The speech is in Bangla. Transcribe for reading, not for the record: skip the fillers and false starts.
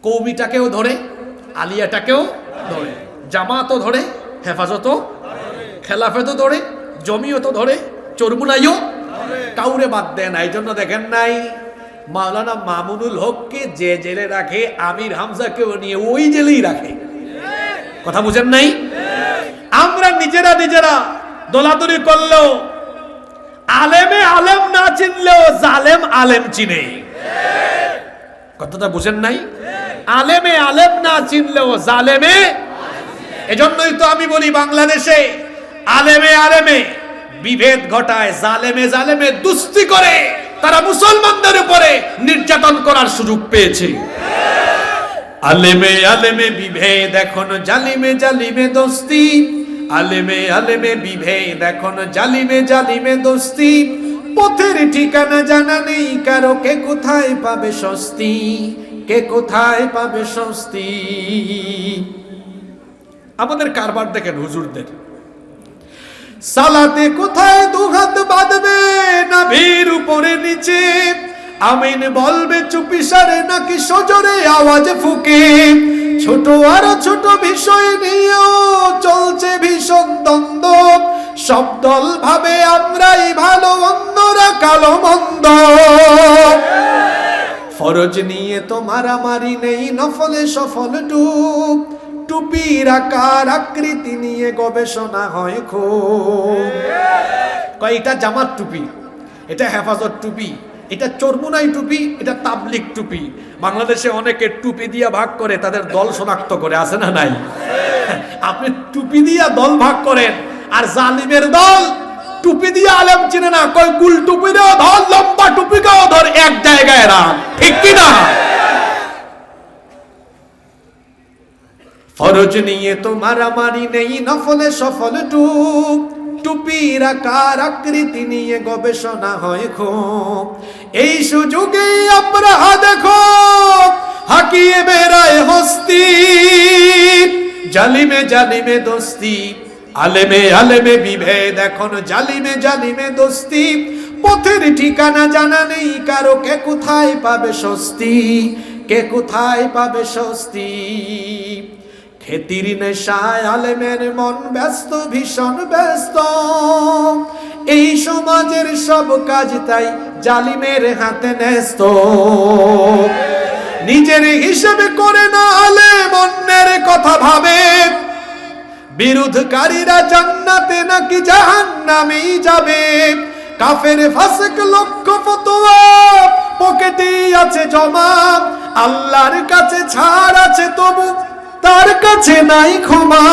কওমিটাকেও ধরে, আলিয়াটাকেও ধরে, জামাতও ধরে, হেফাজতও, খেলাফতও ধরে, জমিয়তও ধরে, চরমুনাইও কাউরে বাদ দেয় না। এই জন্য দেখেন নাই মাওলানা মামুনুল হককে যে জেলে রাখে, আমির হামজাকেও নিয়ে ওই জেলেই রাখে। কথা বুঝেন নাই? আমরা নিজেরা দলাদলি করলেও আলেমে আলেম না চিনলেও জালেম আলেম চিনে। কথাটা বুঝেন নাই? আলেমে আলেম না চিনলেও জালেমে। এজন্যই তো আমি বলি বাংলাদেশে আলেমে আলেমে বিভেদ ঘটায়, জালেমে জালেমে দুস্তি করে তারা মুসলমানদের উপরে নির্যাতন করার সুযোগ পেয়েছে। আলেমে আলেমে বিভেদ এখন জালিমে জালিমে দোস্তি, আলেমে আলেমে বিভেদ এখন জালিমে জালিমে দোস্তি। পথের ঠিকানা জানা নেই কারো, কে কোথায় পাবে স্বস্তি, কে কোথায় পাবে স্বস্তি। আমাদের কারবার দেখেন হুজুরদের, সালাতে কোথায় দুহাত বাঁধবে নাভির উপরে নিচে, আমিন বলবে চুপিসারে নাকি সজোরে আওয়াজ ফুকে। ছোট আর ছোট বিষয় নিয়েও চলছে ভীষণ দ্বন্দ্ব, সব দল ভাবে আমরাই ভালো, অন্যরা কালো মন্দ। ফরজ নিয়ে তো মারামারি নেই, নফলে সফল ডুব, টুপির আকার আকৃতি নিয়ে গবেষণা হয় খুব। কয়টা জামাত টুপি, এটা হেফাজত টুপি, এটা চরমুনাই টুপি, এটা তাবলিগ টুপি। বাংলাদেশে অনেকে টুপি দিয়া ভাগ করে তাদের দল শনাক্ত করে, আছে না নাই? আপনি টুপি দিয়া দল ভাগ করেন, আর জালিমের দল টুপি দিয়া আলেম চিনে না, কয় গুল টুপি দেও ধর, লম্বা টুপিকেও ধর, এক জায়গায় রাখ, ঠিক কি না? ফরজ নিয়ে তো মারামারি নেই, নফলে সফল ডুব, টুপির আকার আকৃতি নিয়ে গবেষণা হয় খুব। এই সুযোগে আব্রাহা দেখো হাকিয়ে বেড়ায় হস্তি, জালিমে জালিমে দোস্তি, আলেমে আলেমে বিভেদ এখন জালিমে জালিমে দোস্তি। পথের ঠিকানা জানা নেই কারো, কে কোথায় পাবে স্বস্তি, কে কোথায় পাবে স্বস্তি। খেতির নেশায় আলেমের মন ব্যস্ত, ভীষণ ব্যস্ত, এই সমাজের সব কাজ তাই জালিমের হাতে ন্যস্ত। নিজের হিসেবে করে না আলেম, অন্যের কথা ভাবে, বিরোধকারীরা জান্নাতে নাকি জাহান্নামেই যাবে। কাফের ফাসিক লক্ষ ফতোয়া পকেটে আছে জমা, আল্লাহর কাছে ছাড় আছে তবু তার কাছে নাই ক্ষমা।